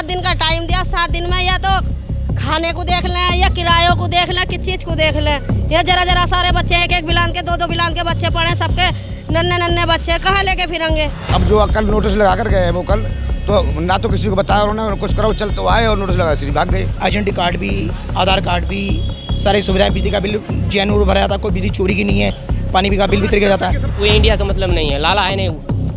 7 दिन का टाइम दिया, 7 दिन में या तो खाने को देख लें या किरायों को देख लें, किस चीज़ को देख लें। ये जरा सारे बच्चे एक बिलान के 2 बिलान के बच्चे पढ़े, सबके नन्हे बच्चे कहाँ लेके फिरेंगे। अब जो कल नोटिस लगा कर गए हैं वो कल तो ना तो किसी को बताया उन्होंने, कुछ करो चल तो आए और नोटिस लगा सीधे भाग गए। आइडेंटिटी कार्ड भी, आधार कार्ड भी, सारी सुविधाएं, बिजली का बिल जैन भरा जाता, कोई बिजली चोरी की नहीं है, पानी का बिल भी तरीके जाता है। कोई इंडिया से मतलब नहीं है, लाला है नहीं,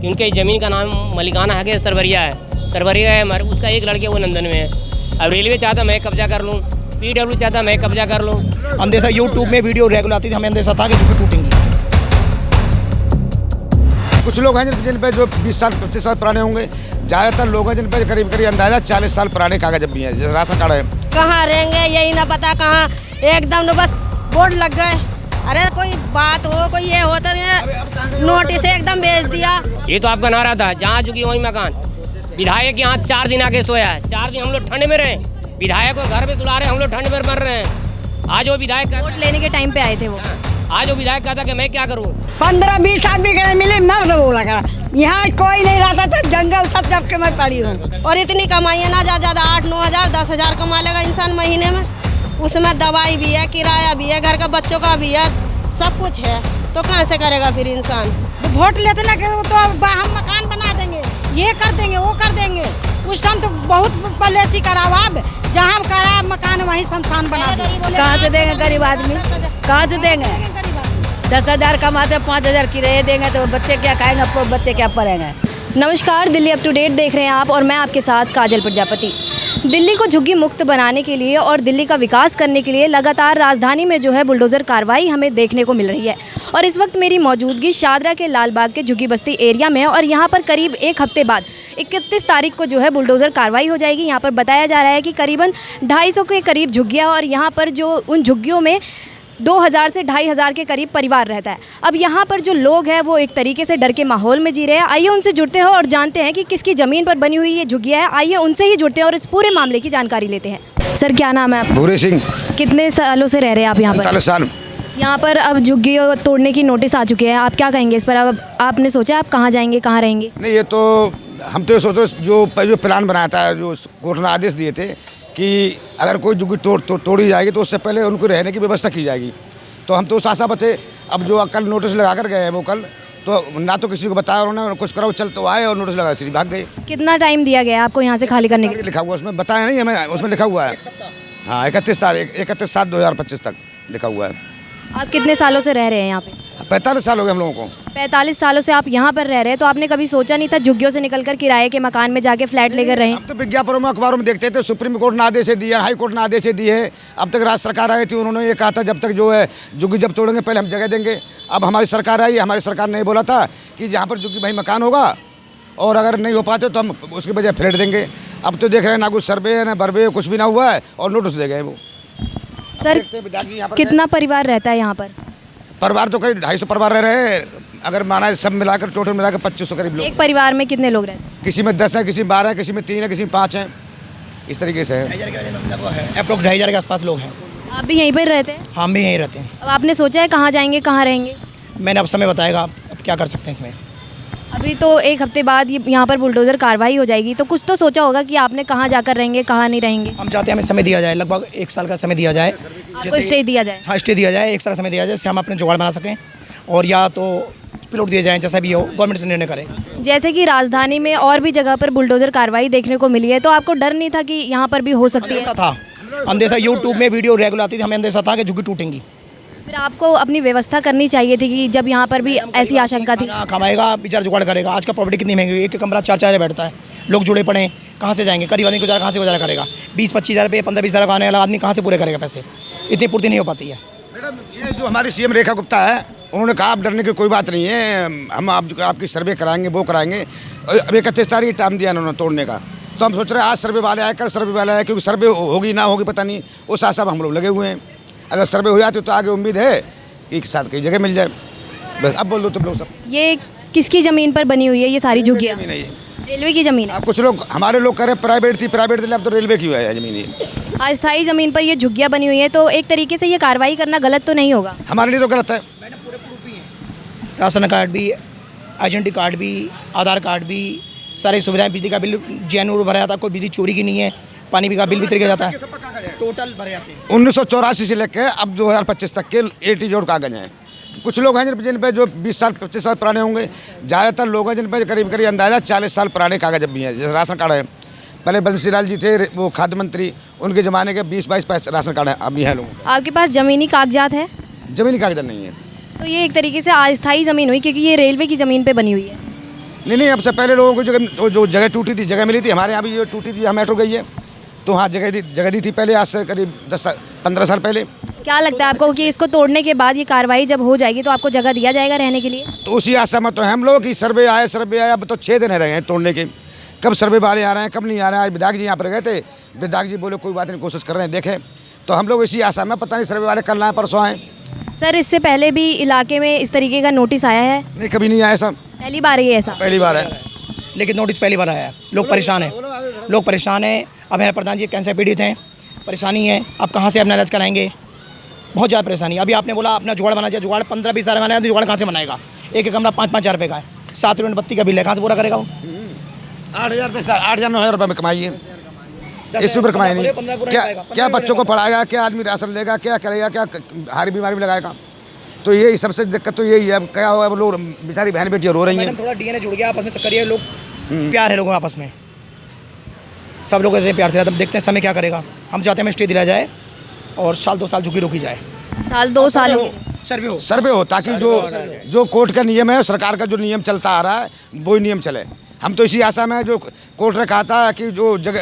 उनके ज़मीन का नाम मलिकाना है कि सरवरिया है, सरवरिया है हमारे, उसका एक लड़के वो नंदन में है। अब रेलवे चाहता मैं कब्जा कर लूँ, PW चाहता मैं कब्जा कर लूँ। अंदेशा यूट्यूब में वीडियो रेगुलर आती थी, हमें अंदेशा था कि झुग्गी टूटेंगी। कुछ लोग हैं जिन पे जो 20 साल 25 साल पुराने होंगे, ज़्यादातर लोग हैं जिन पे करीब अंदाजा 40 साल पुराने कागज भी हैं, जैसे राशन कार्ड है। कहाँ रहेंगे यही ना पता, कहाँ एकदम बस बोर्ड लग गए। अरे कोई बात हो, कोई ये होता नहीं, नोटिस एकदम भेज दिया। ये तो आपका नारा था, जहाँ झुकी वहीं मकान। विधायक यहाँ 4 दिन आके सोया है, 4 दिन हम लोग ठंड में रहे, विधायक को घर में सुला रहे, हम लोग ठंड में मर रहे हैं। आज वो विधायक वोट लेने के टाइम पे आए थे वो, आज वो विधायक कहता कि मैं क्या करूँ। 15-20 आदमी के मिले नर्द बोला करा, यहाँ कोई नहीं रहता था, जंगल था जब के मैं पड़ी हूँ। और इतनी कमाई है ना, ज़्यादा 8-9 हज़ार 10 हज़ार कमा लेगा इंसान महीने में, उसमें दवाई भी है, किराया भी है, घर का बच्चों का भी है, सब कुछ है, तो कहाँ से करेगा फिर इंसान। वोट लेते ना तो हम मकान बना देंगे, ये कर देंगे, वो कर देंगे। उस टाइम तो बहुत पॉलिसी करावा, जहाँ करा मकान वहीं शमशान बना देंगे। कहाँ से देंगे गरीब आदमी, कहाँ से देंगे? 10 हज़ार कमाते 5 हज़ार किराए देंगे तो बच्चे क्या खाएंगे, आपको बच्चे क्या पढ़ेंगे। नमस्कार, दिल्ली अप टू डेट देख रहे हैं आप और मैं आपके साथ काजल प्रजापति। दिल्ली को झुग्गी मुक्त बनाने के लिए और दिल्ली का विकास करने के लिए लगातार राजधानी में जो है बुलडोज़र कार्रवाई हमें देखने को मिल रही है। और इस वक्त मेरी मौजूदगी शादरा के लालबाग के झुग्गी बस्ती एरिया में है और यहाँ पर करीब 1 हफ्ते बाद 31 तारीख को जो है बुलडोज़र कार्रवाई हो जाएगी। यहाँ पर बताया जा रहा है कि करीबन 250 के करीब झुग्गियाँ, और यहाँ पर जो उन झुग्गियों में 2000 से 2500 के करीब परिवार रहता है। अब यहाँ पर जो लोग हैं वो एक तरीके से डर के माहौल में जी रहे हैं। आइए उनसे जुड़ते हैं और जानते हैं कि किसकी ज़मीन पर बनी हुई ये झुग्गियाँ है। आइए उनसे ही जुड़ते हैं और इस पूरे मामले की जानकारी लेते हैं। सर, क्या नाम है आपका? भूरी सिंह। कितने सालों से रह रहे हैं आप यहाँ पर? 45 साल। यहाँ पर अब झुग्गी तोड़ने की नोटिस आ चुके हैं, आप क्या कहेंगे इस पर? अब आपने सोचा आप कहाँ जाएंगे, कहाँ रहेंगे? नहीं, ये तो हम तो सोचो जो प्लान बनाया था, जो कोर्ट ने आदेश दिए थे कि अगर कोई झुग्गी तोड़ी जाएगी तो उससे पहले उनको रहने की व्यवस्था की जाएगी, तो हम तो उस आशा पर थे। अब जो कल नोटिस लगा कर गए हैं वो कल तो ना तो किसी को बताया उन्होंने, कुछ करो चल तो आए और नोटिस लगा सीधे भाग गए। कितना टाइम दिया गया आपको यहाँ से खाली करने के लिए? लिखा हुआ उसमें, बताया नहीं हमें, उसमें लिखा हुआ है। हाँ, 31/7/2025 तक लिखा हुआ है। आप कितने सालों से रह रहे हैं यहाँ पे? 45 साल हो गए हम लोगों को। 45 सालों से आप यहाँ पर रह रहे हैं, तो आपने कभी सोचा नहीं था झुग्गियों से निकलकर किराए के मकान में जाके फ्लैट लेकर रहें? हम तो विज्ञापनों में, अखबारों में देखते थे, सुप्रीम कोर्ट ने आदेश दिए, हाई कोर्ट ने आदेश दिए है। अब तक राज्य सरकार आई थी, उन्होंने ये कहा था जब तक जो है झुग्गी जब तोड़ेंगे पहले हम जगह देंगे। अब हमारी सरकार आई, हमारी सरकार ने बोला था कि जहाँ पर झुग्गी भाई मकान होगा और अगर नहीं हो पाते तो हम उसकी बजाय फ्लैट देंगे। अब तो देख रहे हैं ना कुछ सर्वे है ना बर्वे, कुछ भी ना हुआ है और नोटिस दे गए वो। सर, कितना परिवार रहता है यहाँ पर? परिवार तो करीब 250 परिवार रह रहे हैं, अगर माना है सब मिलाकर टोटल मिलाकर 2500 करीब लोग। एक परिवार में कितने लोग रहते हैं? किसी में 10 है, किसी में 12 है, किसी में 3 है, किसी में 5 है, इस तरीके से है। अप्रोक्स 2500 के आसपास लोग हैं। आप भी यहीं पर रहते हैं? हम भी यहीं रहते हैं। अब आपने सोचा है कहाँ जाएंगे, कहाँ रहेंगे? मैंने अब समय बताएगा, अब क्या कर सकते हैं इसमें। अभी तो 1 हफ्ते बाद यहाँ पर बुलडोज़र कार्रवाई हो जाएगी, तो कुछ तो सोचा होगा कि आपने कहाँ जाकर रहेंगे, कहाँ नहीं रहेंगे? हम चाहते हैं हमें समय दिया जाए, लगभग 1 साल का समय दिया जाए। आपको स्टे दिया जाए? हाँ, स्टे दिया जाए, 1 साल समय दिया जाए, जिससे हम अपने जुगाड़ बना सकें और या तो प्लॉट दिए जाएँ, जैसा भी हो गवर्नमेंट से निर्णय करे। जैसे कि राजधानी में और भी जगह पर बुलडोज़र कार्रवाई देखने को मिली है, तो आपको डर नहीं था कि यहाँ पर भी हो सकती है? अंदेशा था, अंदेशा यूट्यूब में वीडियो रेगुलर आती थी, हमें अंदेशा था कि झुग्गी टूटेंगी। फिर आपको अपनी व्यवस्था करनी चाहिए थी कि जब यहाँ पर भी ऐसी आशंका थी। कमाएगा बेचारा, जुगाड़ करेगा। आज का प्रॉपर्टी कितनी महंगी हुई, एक कमरा 4-4 बैठता है, लोग जुड़े पड़े हैं, कहाँ से जाएंगे? गरीब आदमी गुजारा कहाँ से गुजारा करेगा? 20-25 हज़ार रुपये, 15-20 हज़ार का आने वाला आदमी कहाँ से पूरे करेगा पैसे? इतनी पूर्ति नहीं हो पाती है। मैडम, ये जो हमारी CM रेखा गुप्ता है, उन्होंने कहा आप डरने की कोई बात नहीं है, हम आपकी सर्वे कराएंगे, वो कराएंगे। अब 31 तारीख टाइम दिया उन्होंने तोड़ने का, तो हम सोच रहे हैं आज सर्वे वाले आए, कल सर्वे वाले आए, क्योंकि सर्वे होगी ना होगी पता नहीं, उस आशा में हम लोग लगे हुए हैं। अगर सर्वे हो जाते तो आगे उम्मीद है कि एक साथ कई जगह मिल जाए। बस अब बोल दो तुम लोग सब। ये किसकी ज़मीन पर बनी हुई है ये सारी झुग्गियाँ? नहीं, रेलवे की ज़मीन है। अब कुछ लोग, हमारे लोग कह रहे प्राइवेट थी, अब तो रेलवे की है ज़मीन ये। अस्थायी ज़मीन पर ये झुग्गियाँ बनी हुई है, तो एक तरीके से ये कार्रवाई करना गलत तो नहीं होगा? हमारे लिए तो गलत है। राशन कार्ड भी, आइडेंटिटी कार्ड भी, आधार कार्ड भी, सारी सुविधाएं, बिजली का बिल जेन्युइन भरा जाता है, कोई बिजली चोरी की नहीं है, पानी का बिल भी तरीके जाता है, टोटल भरे जाते हैं। 1984 से लेकर अब 2025 तक के A to Z कागज हैं। कुछ लोग हैं जिन पे जो 20 साल 25 साल पुराने होंगे, ज़्यादातर लोग हैं जिन पे करीब करीब अंदाज़ा 40 साल पुराने कागज भी हैं। जैसे राशन कार्ड है, पहले बंसीलाल जी थे वो खाद्य मंत्री, उनके ज़माने के 20-22 राशन कार्ड हैं अभी हैं लोगों आपके पास ज़मीनी कागजात है? को। ज़मीनी कागज नहीं है। तो ये एक तरीके से अस्थायी ज़मीन हुई, क्योंकि ये रेलवे की ज़मीन पे बनी हुई है। नहीं, अब से पहले लोगों को जो जगह टूटी थी, जगह मिली थी, हमारे यहाँ भी जो टूटी थी, यहाँ मेट्रो गई है, तो हाँ जगह दी थी पहले, आज से करीब 10-15 साल पहले। क्या लगता है आपको कि इसको तोड़ने के बाद ये कार्रवाई जब हो जाएगी तो आपको जगह दिया जाएगा रहने के लिए? तो उसी आशा में तो हम लोग कि सर्वे आए, अब तो 6 दिन रह गए हैं तोड़ने के। कब सर्वे वाले आ रहे हैं, कब नहीं आ रहे हैं। आज विधायक जी यहाँ पर गए थे, विधायक जी बोले कोई बात नहीं, कोशिश कर रहे हैं, देखें। तो हम लोग इसी आशा में, पता नहीं सर्वे वाले कल आए परसों आए। सर, इससे पहले भी इलाके में इस तरीके का नोटिस आया है? नहीं, कभी नहीं आया सब, पहली बार है ये ऐसा? पहली बार है। लेकिन नोटिस पहली बार आया है। लोग परेशान हैं। अब हमारे प्रधान जी कैंसर पीड़ित हैं, परेशानी है, अब कहाँ से अपना इलाज कराएंगे, बहुत ज़्यादा परेशानी। अभी आपने बोला अपना जुगाड़ बना चाहिए, जुगाड़ 15-20 हज़ार बनाया तो जुगाड़ कहाँ से बनाएगा? एक कमरा 5-5 हज़ार रुपये का है, 7 यूनिट बत्ती का बिल है, कहाँ से पूरा करेगा वो? 8,000-9,000 रुपये में कमाइए, इससे ऊपर कमाए नहीं। क्या बच्चों को पढ़ाएगा, क्या आदमी राशन लेगा, क्या करेगा, क्या हारी बीमारी में लगाएगा? तो यही सबसे दिक्कत तो यही है। अब क्या हुआ, अब लोग बेचारी बहन बेटियाँ रो रही हैं। थोड़ा DNA जुड़ गया आपस में, चक्कर ये लोग प्यार है लोगों आपस में, सब लोग ऐसे प्यार से रहते हैं। देखते हैं समय क्या करेगा। हम चाहते हैं स्टे दिलाया जाए और 1-2 साल झुकी रोकी जाए, 2 साल सर्वे हो, ताकि जो कोर्ट का नियम है, सरकार का जो नियम चलता आ रहा है, वही नियम चले। हम तो इसी आशा में, जो कोर्ट ने कहा था कि जो जगह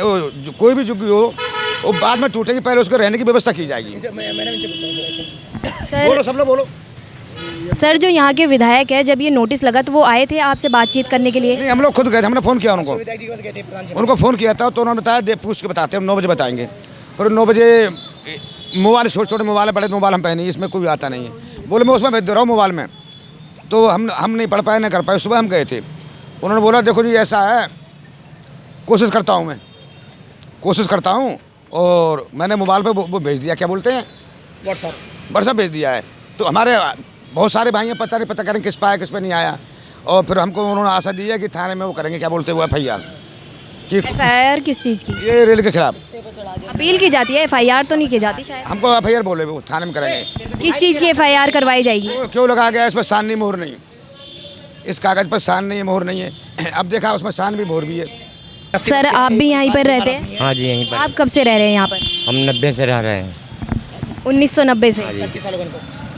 कोई भी झुग्गी हो वो बाद में टूटेगी, पहले उसको रहने की व्यवस्था की जाएगी। बोलो, सब लोग बोलो। सर, जो यहाँ के विधायक है, जब ये नोटिस लगा तो वो आए थे आपसे बातचीत करने के लिए? नहीं, हम लोग खुद गए थे, हमने फ़ोन किया उनको फ़ोन किया था, तो उन्होंने बताया पूछ के बताते हैं, हम 9 बजे बताएंगे। और 9 बजे मोबाइल, छोटे मोबाइल है, बड़े मोबाइल हम पहने, इसमें कोई आता नहीं है। बोले मैं उसमें भेज दे रहा हूँ मोबाइल में, तो हम नहीं पढ़ पाए, नहीं कर पाए। सुबह हम गए थे, उन्होंने बोला देखो जी ऐसा है, कोशिश करता हूँ और मैंने मोबाइल पे वो भेज दिया, क्या बोलते हैं, व्हाट्सएप भेज दिया है। तो हमारे बहुत सारे भाई हैं, पता करें किस पे आया, किस पे नहीं आया। और फिर हमको उन्होंने आशा दी है कि थाने में वो करेंगे, क्या बोलते हैं, वो FIR किस चीज़ की? ये रेल के खिलाफ अपील की जाती है, FIR तो नहीं की जाती शायद? हमको FIR बोले, वो थाने में करेंगे। किस चीज़ की FIR करवाई जाएगी? क्यों लगाया गया, इस पर सान नहीं, मोहर नहीं, इस कागज़ पर सान नहीं है, मोहर नहीं है। अब देखा उसमें सान भी, मोहर भी है। सर, आप भी यहीं पर रहते हैं? हाँ जी, यहीं पर। आप कब से रह रहे हैं यहाँ पर? हम 90 से रह रहे हैं। 1990 से?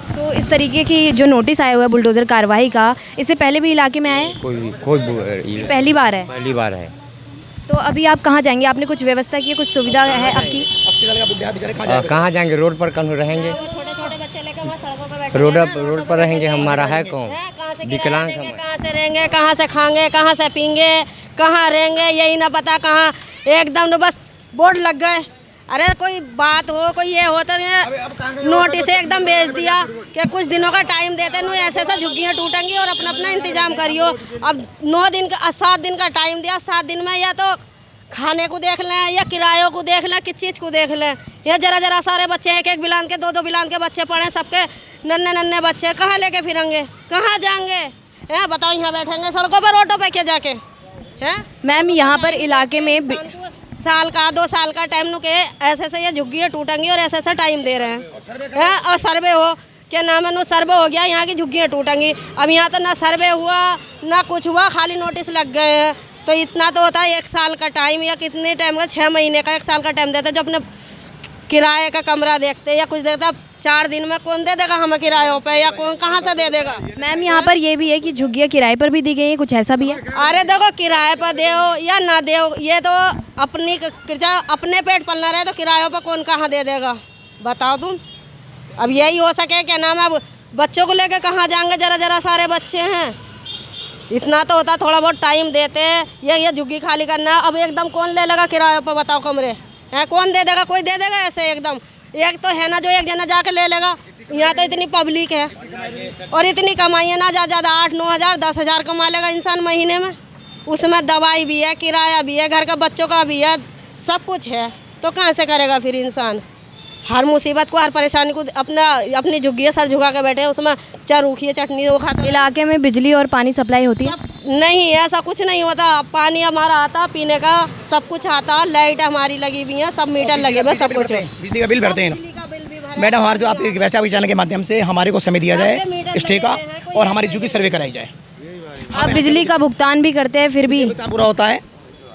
तो इस तरीके की जो नोटिस आया हुआ है बुलडोज़र कार्रवाई का, इससे पहले भी इलाके में आए? कोई पहली बार है? पहली बार है। तो अभी आप कहाँ जाएंगे? आपने कुछ व्यवस्था की है, कुछ सुविधा है आपकी? कहाँ जाएंगे? रोड पर कहीं रहेंगे, छोटे बच्चे लेकर वहाँ सड़कों पर बैठे रोड पर रहेंगे। हमारा है कौन विकलांग? कहाँ से रहेंगे, कहाँ से खाएंगे, कहाँ से पीएंगे, कहाँ रहेंगे, यही ना पता कहाँ। एकदम तो बस बोर्ड लग गए। अरे कोई बात हो, कोई ये हो तो नोटिस एकदम भेज दिया कि कुछ दिनों का टाइम देते हैं, ऐसे झुग्गियाँ टूटेंगी और अपना इंतजाम करियो। अब 7 दिन का टाइम दिया, 7 दिन में या तो खाने को देख लें, या किरायों को देख लें, किस चीज़ को देख लें। या जरा सारे बच्चे, एक बिलान के 2 बिलान के बच्चे पढ़े, सबके नन्हे बच्चे कहाँ लेके फिरेंगे, कहाँ जाएंगे? हैं बताओ, यहाँ बैठेंगे सड़कों पर, रोडों पे क्या जाके? हैं मैम, यहाँ पर इलाके में 2 साल का टाइम नु के ऐसे ये झुग्गियाँ टूटेंगी और ऐसे टाइम दे रहे हैं। और सर्वे हो, क्या नाम है, सर्वे हो गया, यहाँ की झुग्गियाँ टूटेंगी। अब यहाँ तो ना सर्वे हुआ ना कुछ हुआ, खाली नोटिस लग गए हैं। तो इतना तो होता है 1 साल का टाइम, या कितने टाइम का, 6 महीने का, 1 साल का टाइम देते, जो अपने किराए का कमरा देखते या कुछ देखते। अब 4 दिन में कौन दे देगा हमें किरायों पे, या कौन कहाँ से दे देगा? मैम, यहाँ पर ये भी है कि झुग्गियाँ किराए पर भी दी गई है, कुछ ऐसा भी है? अरे देखो, किराए पर दे या ना दे, ये तो अपने पेट पलना रहे, तो किरायों पर कौन कहाँ दे देगा, बताओ तुम। अब यही हो सके, क्या नाम है, अब बच्चों को लेके कहाँ जाएंगे, जरा सारे बच्चे हैं। इतना तो होता, थोड़ा बहुत टाइम देते, ये झुग्गी खाली करना। अब एकदम कौन ले लेगा किरायों पर, बताओ, कमरे हैं कौन दे देगा? कोई दे देगा ऐसे एकदम? एक तो है ना जो एक जना जाके ले लेगा। यहाँ तो इतनी पब्लिक है और इतनी कमाई है ना, ज़्यादा 8-9 हज़ार 10 हज़ार कमा लेगा इंसान महीने में। उसमें दवाई भी है, किराया भी है, घर का बच्चों का भी है, सब कुछ है। तो कहाँ से करेगा फिर इंसान? हर मुसीबत को, हर परेशानी को अपनी झुग्गी सर झुका के बैठे हैं, उसमें चाहे रूखी चटनी वो खाता। इलाके में बिजली और पानी सप्लाई होती है? सब नहीं, ऐसा कुछ नहीं होता। पानी हमारा आता पीने का, सब कुछ आता, लाइट हमारी लगी हुई है, सब मीटर लगे हुए, सब कुछ। बिजली का बिल भरते हैं बिजली का बिल भी भरा। मैडम, हमारे जो आप वैसे अभी चैनल के माध्यम से हमारे को समय दिया जाए स्टे का और हमारी झुग्गी सर्वे कराई जाए। आप बिजली का भुगतान भी करते हैं फिर भी? भुगतान पूरा होता है,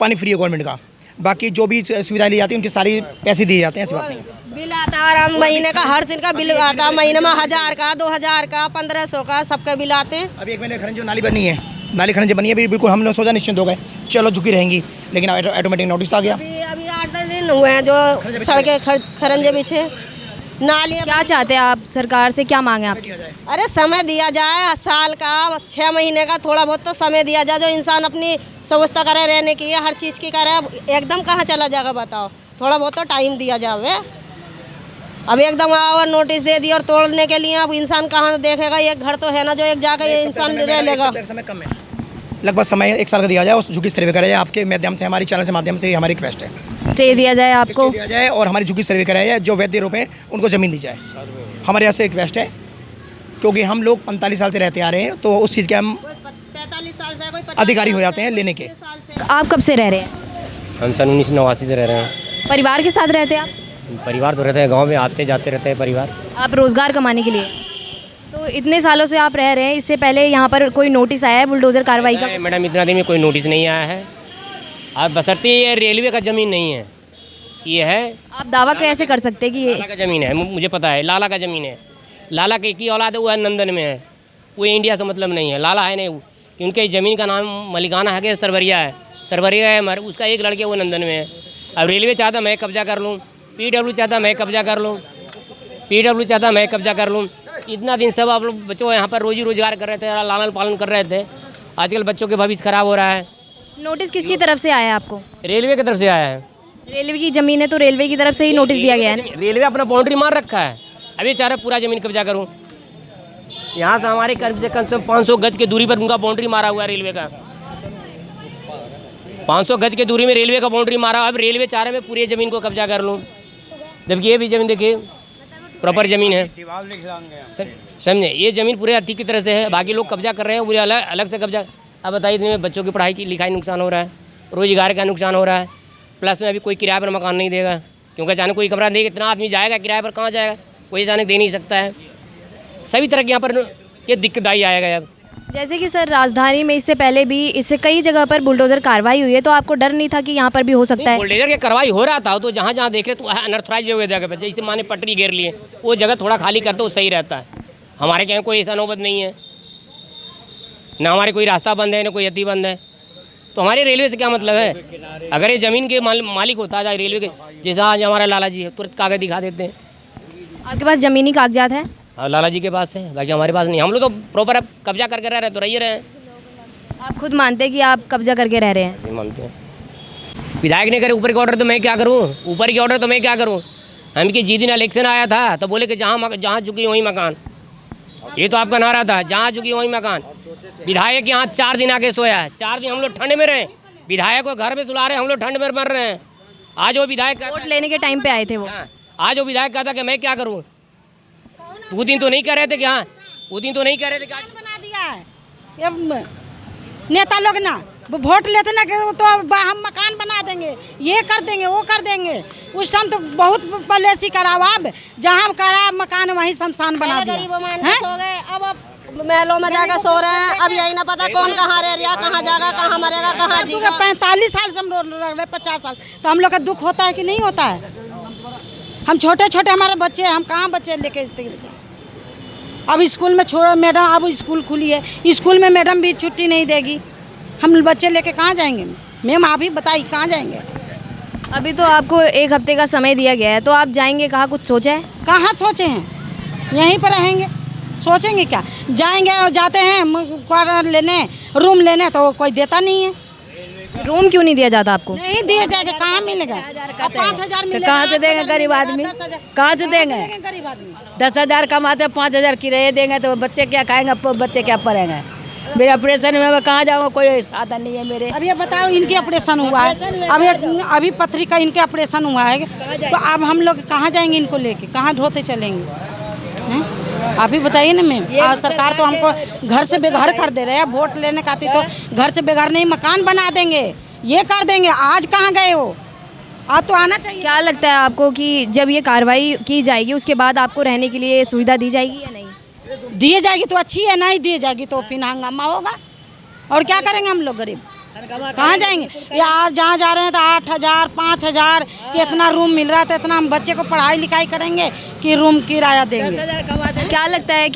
पानी फ्री है गवर्नमेंट का, बाकी जो भी सुविधाएं ली जाती है उनकी सारी पैसे दिए जाते हैं, ऐसी बात नहीं है। बिल आता है और महीने का, हर दिन का बिल आता, महीने में 1000 का, 2000 का, 1500 का, सबका बिल आते हैं। अभी एक महीने खरंज जो नाली बनी है, नाली खरंज बनी है, अभी बिल्कुल हम लोग सोचा निश्चिंत हो गए, चलो झुकी रहेंगी, लेकिन ऑटोमेटिक नोटिस आ गया। अभी 8-10 दिन हुए हैं जो सड़कें खरंजे बिछे, नालियाँ। क्या चाहते हैं आप सरकार से, क्या मांगे आप? अरे समय दिया जाए, साल का 6 महीने का थोड़ा बहुत तो समय दिया जाए, जो इंसान अपनी व्यवस्था करे रहने की, हर चीज़ की करे। एकदम कहाँ चला जाएगा बताओ, थोड़ा बहुत तो टाइम दिया जाए। अब एकदम आओ नोटिस दे दिया और तोड़ने के लिए, अब इंसान कहाँ देखेगा? एक घर तो है ना जो एक जाकर ये इंसान रह लेगा। समय कम है, लगभग समय 1 साल का दिया जाए, उस झुग्गी सर्वे कराया जाए। आपके माध्यम से, हमारे चैनल से माध्यम से हमारी रिक्वेस्ट है, स्टे दिया जाए आपको, दिया जाए और हमारी झुग्गी सर्वे कराया जाए। जो वैध रूप है उनको ज़मीन दी जाए, हमारे यहाँ से रिक्वेस्ट है, क्योंकि हम लोग 45 साल से रहते आ रहे हैं, तो उस चीज़ के हम 45 साल से कोई अधिकारी हो जाते हैं लेने के। आप कब से रह रहे हैं? हम सन 1989 से रह रहे हैं। परिवार के साथ रहते हैं आप? परिवार तो रहते हैं, गांव में आते जाते रहते हैं परिवार। आप रोज़गार कमाने के लिए, तो इतने सालों से आप रह रहे हैं, इससे पहले यहाँ पर कोई नोटिस आया है बुलडोज़र कार्रवाई का? मैडम, इतना दिन में कोई नोटिस नहीं आया है। आप बशर्ते ये रेलवे का ज़मीन नहीं है, ये है। आप दावा कैसे कर सकते हैं कि ये लाला का ज़मीन है? मुझे पता है, लाला का ज़मीन है। लाला की एक ही औलाद है, वो है नंदन में है, वो इंडिया से मतलब नहीं है। लाला है नहीं, क्योंकि ज़मीन का नाम मलिकाना है कि सरवरिया है। सरवरिया है हमारे, उसका एक लड़के वो नंदन में है। अब रेलवे चाहता मैं कब्जा कर लूँ, PW चाहता मैं कब्जा कर लूँ, PW चाहता मैं कब्जा कर लूँ। इतना दिन सब आप लोग बच्चों यहाँ पर रोजी रोजगार कर रहे थे, लालन पालन कर रहे थे। आजकल बच्चों के भविष्य खराब हो रहा है। नोटिस किसकी तरफ से आया है आपको? रेलवे की तरफ से आया है। रेलवे की ज़मीन है तो रेलवे की तरफ से ही नोटिस दिया गया है। रेलवे अपना बाउंड्री मार रखा है, अभी चाह रहे पूरा ज़मीन कब्जा करूँ। यहाँ से हमारे कम से कम 500 गज की दूरी पर उनका बाउंड्री मारा हुआ है रेलवे का। 500 गज की दूरी में रेलवे का बाउंड्री मारा। अब रेलवे चाह रहे मैं पूरी ज़मीन को कब्जा कर लूँ, जबकि ये भी ज़मीन देखिए प्रॉपर ज़मीन है, समझे। ये ज़मीन पूरे अति की तरह से है, बाकी लोग कब्जा कर रहे हैं, पूरे अलग अलग से कब्जा। अब बताइए, इतने बच्चों की पढ़ाई की लिखाई नुकसान हो रहा है, रोजगार का नुकसान हो रहा है, प्लस में अभी कोई किराए पर मकान नहीं देगा, क्योंकि अचानक कोई कमरा देगा, इतना आदमी जाएगा किराए पर, कहाँ जाएगा? कोई अचानक दे नहीं सकता है। सभी तरह के यहाँ पर ये दिक्कतदायी आएगा। अब जैसे कि सर राजधानी में इससे पहले भी इससे कई जगह पर बुलडोज़र कार्रवाई हुई है, तो आपको डर नहीं था कि यहाँ पर भी हो सकता है? बुलडोजर की कार्रवाई हो रहा था, तो जहाँ जहाँ देख रहे तो अनऑथराइज जगह पर, जैसे माने पटरी घेर लिए, वो जगह थोड़ा खाली करते वो सही रहता है। हमारे यहाँ कोई ऐसा नौबत नहीं है, ना हमारे कोई रास्ता बंद है, ना कोई अति बंद है, तो हमारे रेलवे से क्या मतलब है? अगर ये ज़मीन के मालिक होता जाए रेलवे के, जैसा आज हमारा लाला जी है, तुरंत कागज़ दिखा देते हैं। आपके पास ज़मीनी कागजात हैं? हाँ, लाला जी के पास है, बाकी हमारे पास नहीं। हम लोग तो प्रॉपर अब कब्जा करके रह रहे हैं, तो रहिए रहे हैं। आप खुद मानते हैं कि आप कब्जा करके रह रहे हैं? जी मानते हैं। विधायक ने करे ऊपर के ऑर्डर, तो मैं क्या करूँ? ऊपर के ऑर्डर तो मैं क्या करूँ? हम कि जिस दिन इलेक्शन आया था तो बोले कि जहाँ झुकी वहीं मकान, ये तो आपका नारा था, जहाँ झुकी वहीं मकान। विधायक यहाँ 4 दिन आके सोया है, 4 दिन हम लोग ठंड में रहे, विधायक को घर में सुला रहे, हम लोग ठंड में मर रहे हैं। आज वो विधायक वोट लेने के टाइम पे आए थे वो। आज वो विधायक कहता कि मैं क्या करूँ? वो दिन तो नहीं कर रहे थे क्या? वो दिन तो नहीं कर रहे थे क्या? बना दिया है ये नेता लोग ना, वो वोट लेते ना कि तो हम मकान बना देंगे, ये कर देंगे, वो कर देंगे। उस टाइम तो बहुत पॉलिसी कराओ, अब जहाँ करा मकान वहीं शमशान बना दिया। गरीब मान सो गए, अब महलों में जाकर सो रहे हैं। अब यही ना पता कौन कहाँ रह रहा, कहाँ जाएगा, कहाँ मरेगा, कहाँ जीगा। 45 साल से हम रह रहे, 50 साल, तो हम लोग का दुख होता है कि नहीं होता है? हम छोटे छोटे हमारे बच्चे हैं, हम कहाँ बच्चे लेके? अब स्कूल में छोड़ो मैडम, अब स्कूल खुली है, स्कूल में मैडम भी छुट्टी नहीं देगी, हम बच्चे लेके कहाँ जाएंगे? मैम आप ही बताइए कहाँ जाएंगे? अभी तो आपको 1 हफ्ते का समय दिया गया है, तो आप जाएंगे कहाँ? कुछ सोचा है? कहाँ सोचे हैं, यहीं पर रहेंगे, सोचेंगे क्या? जाएंगे और जाते हैं क्वार्टर लेने, रूम लेने, तो कोई देता नहीं है। रूम क्यों नहीं दिया जाता आपको? नहीं दिया जाएगा, कहाँ मिलेगा? 5,000 मिलेगा, कहाँ से देंगे गरीब आदमी? कहाँ से देंगे? गरीब आदमी 10,000 कमाते 5,000 किराए देंगे तो बच्चे क्या खाएंगे, बच्चे क्या पढ़ेंगे? मेरे ऑपरेशन में मैं कहाँ जाऊँगा? कोई साधन नहीं है मेरे। अब ये बताओ, इनके ऑपरेशन हुआ है, अभी पथरी का इनके ऑपरेशन हुआ है, तो अब हम लोग कहाँ जाएंगे? इनको लेके कहाँ ढोते चलेंगे? आप ही बताइए ना मैम। सरकार तो हमको घर से बेघर कर दे रहे हैं। वोट लेने का आती तो घर से बेघर नहीं, मकान बना देंगे, ये कर देंगे। आज कहाँ गए हो? आप तो आना चाहिए। क्या लगता है आपको कि जब ये कार्रवाई की जाएगी उसके बाद आपको रहने के लिए सुविधा दी जाएगी या नहीं? दी जाएगी तो अच्छी है, नहीं दी जाएगी तो फिर हंगामा होगा। और क्या करेंगे हम लोग गरीब? कहाँ जाएंगे? यार जहाँ जा रहे हैं तो 8,000 5,000 कि इतना रूम मिल रहा है तो इतना हम बच्चे को पढ़ाई लिखाई करेंगे कि रूम किराया देंगे। क्या लगता है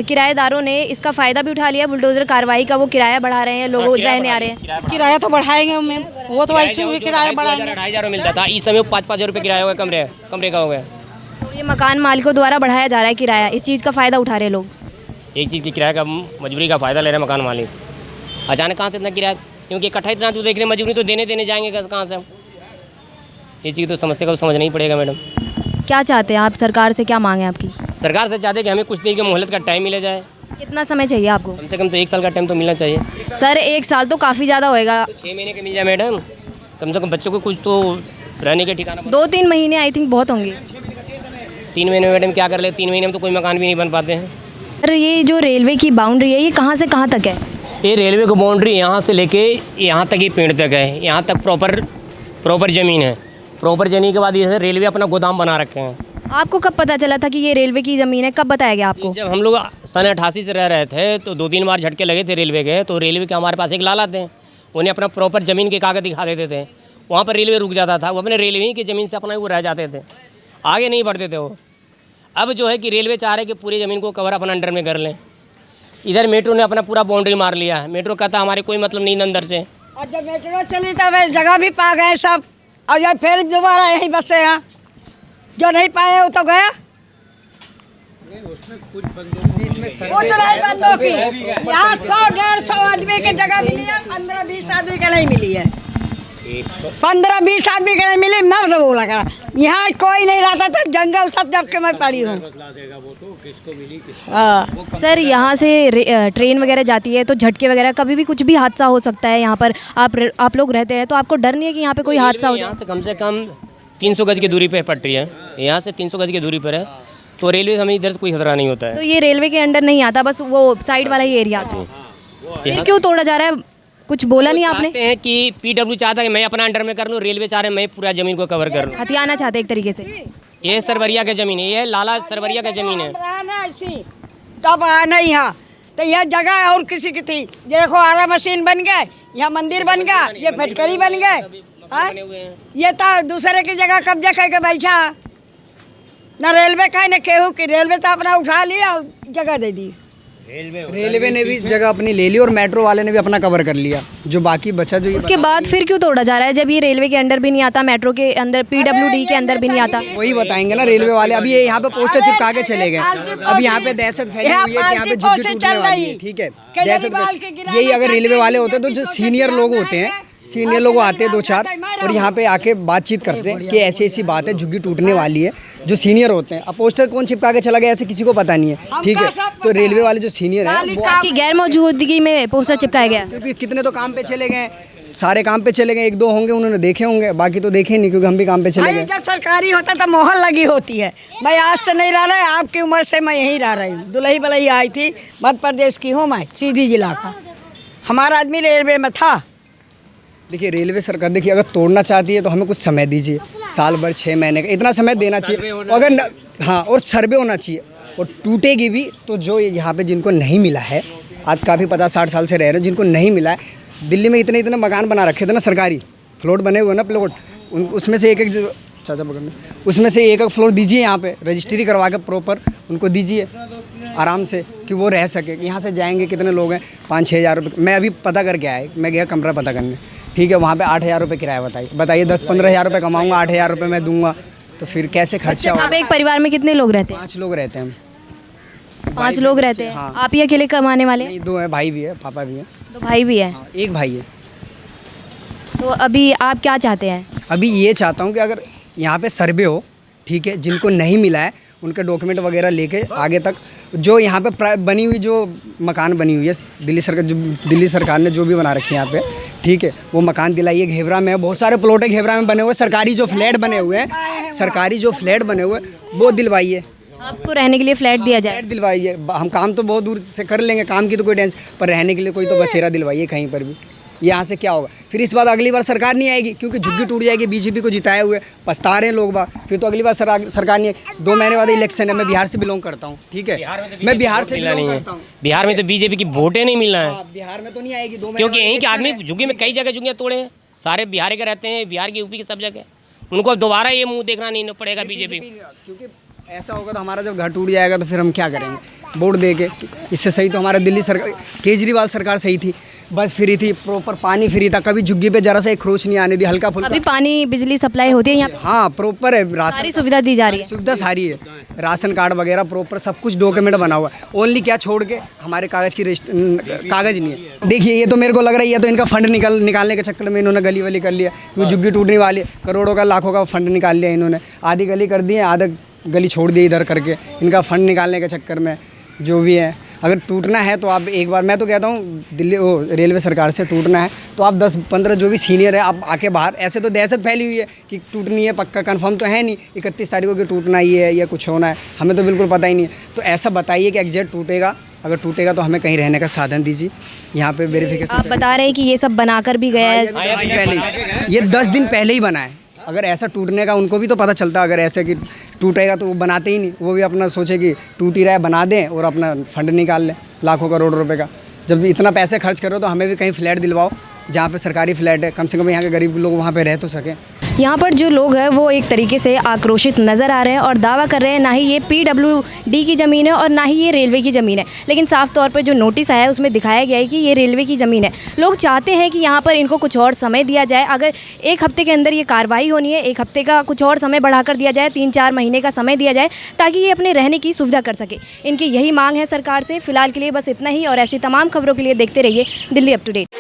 किराएदारों ने इसका फ़ायदा भी उठा लिया बुलडोज़र कार्रवाई का? वो किराया बढ़ा रहे हैं, लोग रहने आ रहे हैं। किराया तो बढ़ाएंगे मैम, वो तो ऐसे भी किराया बढ़ाएंगे। 2,500 मिलता था, इस समय 5-5 रुपये किराया हो गया, कमरे का हो गया। तो ये मकान मालिकों द्वारा बढ़ाया जा रहा है किराया, इस चीज़ का फ़ायदा उठा रहे हैं लोग। एक चीज़ की किराए का मजबूरी का फ़ायदा ले रहे हैं मकान मालिक। अचानक कहाँ से इतना किराया, क्योंकि इकट्ठा इतना तो देख रहे हैं, मजबूरी तो देने जाएंगे कहाँ से? ये चीज़ तो समस्या को समझना ही पड़ेगा मैडम। क्या चाहते हैं आप? सरकार से क्या मांगे आपकी? सरकार से चाहते हैं कि हमें कुछ दिन की मोहलत का टाइम मिला जाए। कितना समय चाहिए आपको? कम से कम तो 1 साल का टाइम तो मिलना चाहिए। सर 1 साल तो काफ़ी ज़्यादा होएगा। 6 महीने के मिल जाए मैडम, कम से कम बच्चों को कुछ तो रहने के ठिकाना। 2-3 महीने आई थिंक बहुत होंगे। 3 महीने में मैडम क्या कर ले? 3 महीने में तो कोई मकान भी नहीं बन पाते हैं। सर ये जो रेलवे की बाउंड्री है ये कहाँ से कहाँ तक है? ये रेलवे की बाउंड्री यहाँ से लेके यहाँ तक ही पेड़ तक है। यहाँ तक प्रॉपर ज़मीन है। प्रॉपर ज़मीन के बाद ये रेलवे अपना गोदाम बना रखे हैं। आपको कब पता चला था कि ये रेलवे की ज़मीन है? कब बताया गया आपको? जब हम लोग सन 88 से रह रहे थे तो 2-3 बार झटके लगे थे रेलवे के। तो रेलवे के हमारे पास एक लाला थे, उन्हें अपना प्रॉपर ज़मीन के कागज़ दिखा देते थे। वहाँ पर रेलवे रुक जाता था, वो अपने रेलवे की ज़मीन से अपना वो रह जाते थे, आगे नहीं बढ़ते थे वो। अब जो है कि रेलवे चाह रहे कि पूरी ज़मीन को कवर अपना अंडर में कर लें। इधर मेट्रो ने अपना पूरा बाउंड्री मार लिया है। मेट्रो कहता हमारे कोई मतलब नहीं अंदर से। और जब मेट्रो चली तब जगह भी पा गए सब, और जब फिर दोबारा यहीं बसे हैं। जो नहीं पाए वो तो गया। कुछ नहीं बंदों की यहाँ 100-150 आदमी की जगह मिली है, 15-20 आदमी का नहीं मिली है। 15-20 आदमी का नहीं मिली। मैं तो बोला करा यहाँ कोई नहीं रहता था, जंगल सब जब के मैं पड़ी हूँ। सर यहाँ से ट्रेन वगैरह जाती है तो झटके वगैरह कभी भी कुछ भी हादसा हो सकता है। यहाँ पर आप लोग रहते हैं तो आपको डर नहीं है कि यहाँ पे कोई हादसा हो जाए? यहाँ से कम 300 गज की दूरी पर पटरी है। यहाँ से 300 गज की दूरी पर है, तो रेलवे हमें इधर से कोई खतरा नहीं होता है। तो ये रेलवे के अंडर नहीं आता, बस वो साइड वाला ही एरिया। फिर क्यों तोड़ा जा रहा है? कुछ बोला नहीं आपने? चाहते हैं कि PW चाहता है कि मैं अपना अंडर में कर लूँ, रेलवे चाह रहे हैं मैं पूरा ज़मीन को कवर कर लूँ। हथियाना चाहते एक तरीके से। ये सरवरिया की ज़मीन है, ये लाला सरवरिया की ज़मीन है। तब आया नहीं यहाँ तो यह जगह और किसी की थी। देखो आरा मशीन बन गए, यहाँ मंदिर बन गया, ये फटकरी बन गए। ये तो दूसरे की जगह कब्जा करके बैठा। न रेलवे का न केहू की, रेलवे तो अपना उठा लिया और जगह दे दी। रेलवे ने भी जगह अपनी ले ली और मेट्रो वाले ने भी अपना कवर कर लिया। जो बाकी बचा जो उसके बाद फिर क्यों तोड़ा जा रहा है जब ये रेलवे के अंदर भी नहीं आता, मेट्रो के अंदर PWD के अंदर भी नहीं आता? वही बताएंगे ना रेलवे वाले। अभी ये यहाँ पे पोस्टर चिपका के चले गए। अब यहाँ पे दहशत फैली हुई है कि यहाँ पे झुग्गी टूटने वाली है। ठीक है, दहशत। यही अगर रेलवे वाले होते तो जो सीनियर लोग होते हैं, सीनियर लोग आते हैं 2-4 और यहाँ पे आके बातचीत करते हैं कि ऐसी ऐसी बात है, झुग्गी टूटने वाली है। जो सीनियर होते हैं, अब पोस्टर कौन चिपका के चला गया ऐसे किसी को पता नहीं है। ठीक है, तो रेलवे वाले जो सीनियर है वो आपकी गैर मौजूदगी में पोस्टर चिपकाया गया, क्योंकि कितने तो काम पे चले गए, सारे काम पे चले गए। 1-2 होंगे उन्होंने देखे होंगे, बाकी तो देखे नहीं क्योंकि हम भी काम पे चले गए। जब सरकारी होता तो मोहर लगी होती है। मैं आज से नहीं रह रहा, आपकी उम्र से मैं यहीं रह रही हूँ। दुलही बलही आई थी, मध्य प्रदेश की हूँ मैं, सीधी जिला का। हमारा आदमी रेलवे में था। देखिए रेलवे सरकार देखिए अगर तोड़ना चाहती है तो हमें कुछ समय दीजिए, साल भर 6 महीने का इतना समय देना चाहिए। अगर हाँ, और सर्वे होना चाहिए। और टूटेगी भी तो जो यहाँ पे जिनको नहीं मिला है, आज काफ़ी 50-60 साल से रह रहे हैं, जिनको नहीं मिला है, दिल्ली में इतने मकान बना रखे थे ना, सरकारी फ्लोट बने हुए ना प्लॉट, उसमें से एक चाचा पकड़ने, उसमें से एक फ्लोर दीजिए यहाँ पे, रजिस्ट्री करवा के प्रॉपर उनको दीजिए आराम से कि वो रह सके। यहाँ से जाएंगे कितने लोग हैं, 5-6 हज़ार रुपये। मैं अभी पता करके आया, मैं गया कमरा पता करने। ठीक है, वहाँ पे 8,000 रुपये किराया बताइए 10-15 हज़ार रुपये कमाऊँगा, 8,000 रुपये मैं दूंगा तो फिर कैसे खर्चा होगा? आप एक परिवार में कितने लोग रहते हैं? 5 लोग रहते हैं। 5 लोग रहते हैं। हाँ। आप ही अकेले कमाने वाले? नहीं, 2 हैं, भाई भी है, पापा भी है। 2 भाई भी है? हाँ, एक भाई है। तो अभी आप क्या चाहते हैं? अभी ये चाहता हूँ कि अगर यहाँ पे सर्वे हो, ठीक है, जिनको नहीं मिला है उनके डॉक्यूमेंट वगैरह लेके आगे तक जो यहाँ पे बनी हुई जो मकान बनी हुई है दिल्ली सरकार ने जो भी बना रखी है यहाँ पे, ठीक है, वो मकान दिलाइए। घेवरा में बहुत सारे प्लॉट है घेवरा में बने हुए, सरकारी जो फ्लैट बने हुए हैं वो दिलवाइए। आपको रहने के लिए फ्लैट दिया जाए। फ्लैट दिलवाइए, हम काम तो बहुत दूर से कर लेंगे, काम की तो कोई टेंशन, पर रहने के लिए कोई तो बसेरा दिलवाइए कहीं पर भी। यहाँ से क्या होगा फिर इस बार अगली बार सरकार नहीं आएगी, क्योंकि झुग्गी टूट जाएगी, बीजेपी को जिताए हुए पछता रहे हैं लोग बाग, फिर तो अगली बार सरकार नहीं आएगी। 2 महीने बाद इलेक्शन है, मैं बिहार से बिलोंग करता हूँ, ठीक है, मैं बिहार से बिलोंग करता हूँ। बिहार में तो बीजेपी की वोटें नहीं मिलना है, बिहार में तो नहीं आएगी 2 महीने, क्योंकि यहीं के आदमी झुग्गी में कई जगह झुग्गियाँ तोड़े हैं, सारे बिहार के रहते हैं, बिहार की यूपी की सब जगह, उनको अब दोबारा ये मुंह देखना नहीं पड़ेगा बीजेपी। क्योंकि ऐसा होगा तो हमारा जब घर टूट जाएगा तो फिर हम क्या करेंगे, वोट दे के। इससे सही तो हमारा दिल्ली सरकार, केजरीवाल सरकार सही थी, बस फ्री थी, प्रॉपर पानी फ्री था, कभी झुग्गी पे जरा सा एक खरोच नहीं आने दी, हल्का फुल्का। अभी पानी बिजली सप्लाई होती है यहाँ पे? हाँ प्रॉपर है, राशन सारी सुविधा दी जा रही है। सुविधा सारी है, राशन कार्ड वगैरह प्रॉपर सब कुछ डॉक्यूमेंट बना हुआ है, ओनली क्या छोड़ के हमारे कागज़ की कागज़ नहीं है। देखिए ये तो मेरे को लग रहा है ये तो इनका फंड निकालने के चक्कर में इन्होंने गली वली कर लिया, क्योंकि झुग्गी टूटने वाली है, करोड़ों का लाखों का फंड निकाल लिया इन्होंने, आधी गली कर दी है, आधा गली छोड़ दी इधर करके, इनका फंड निकालने के चक्कर में जो भी है। अगर टूटना है तो आप एक बार, मैं तो कहता हूँ दिल्ली रेलवे सरकार से टूटना है तो आप 10-15 जो भी सीनियर है आप आके बाहर, ऐसे तो दहशत फैली हुई है कि टूटनी है, पक्का कंफर्म तो है नहीं 31 तारीख को कि टूटना ही है या कुछ होना है, हमें तो बिल्कुल पता ही नहीं है। तो ऐसा बताइए कि एग्जैक्ट टूटेगा, अगर टूटेगा तो हमें कहीं रहने का साधन दीजिए, यहाँ पे वेरिफिकेशन। आप बता रहे हैं कि ये सब बनाकर भी गया है, ये 10 दिन पहले ही बना है। अगर ऐसा टूटने का उनको भी तो पता चलता, अगर ऐसे कि टूटेगा तो वो बनाते ही नहीं, वो भी अपना सोचे कि टूट ही रहा है बना दें और अपना फंड निकाल लें लाखों करोड़ रुपए का। जब इतना पैसे खर्च करो तो हमें भी कहीं फ्लैट दिलवाओ जहाँ पे सरकारी फ्लैट है, कम से कम यहाँ के गरीब लोग वहाँ पे रह तो सकें। यहाँ पर जो लोग हैं वो एक तरीके से आक्रोशित नज़र आ रहे हैं और दावा कर रहे हैं ना ही ये PWD की ज़मीन है और ना ही ये रेलवे की ज़मीन है, लेकिन साफ तौर पर जो नोटिस आया है उसमें दिखाया गया है कि ये रेलवे की ज़मीन है। लोग चाहते हैं कि यहाँ पर इनको कुछ और समय दिया जाए, अगर 1 हफ्ते के अंदर ये कार्रवाई होनी है, 1 हफ्ते का कुछ और समय बढ़ाकर दिया जाए, 3-4 महीने का समय दिया जाए ताकि ये अपने रहने की सुविधा कर सके। इनकी यही मांग है सरकार से। फिलहाल के लिए बस इतना ही और ऐसी तमाम खबरों के लिए देखते रहिए दिल्ली अप टू डेट।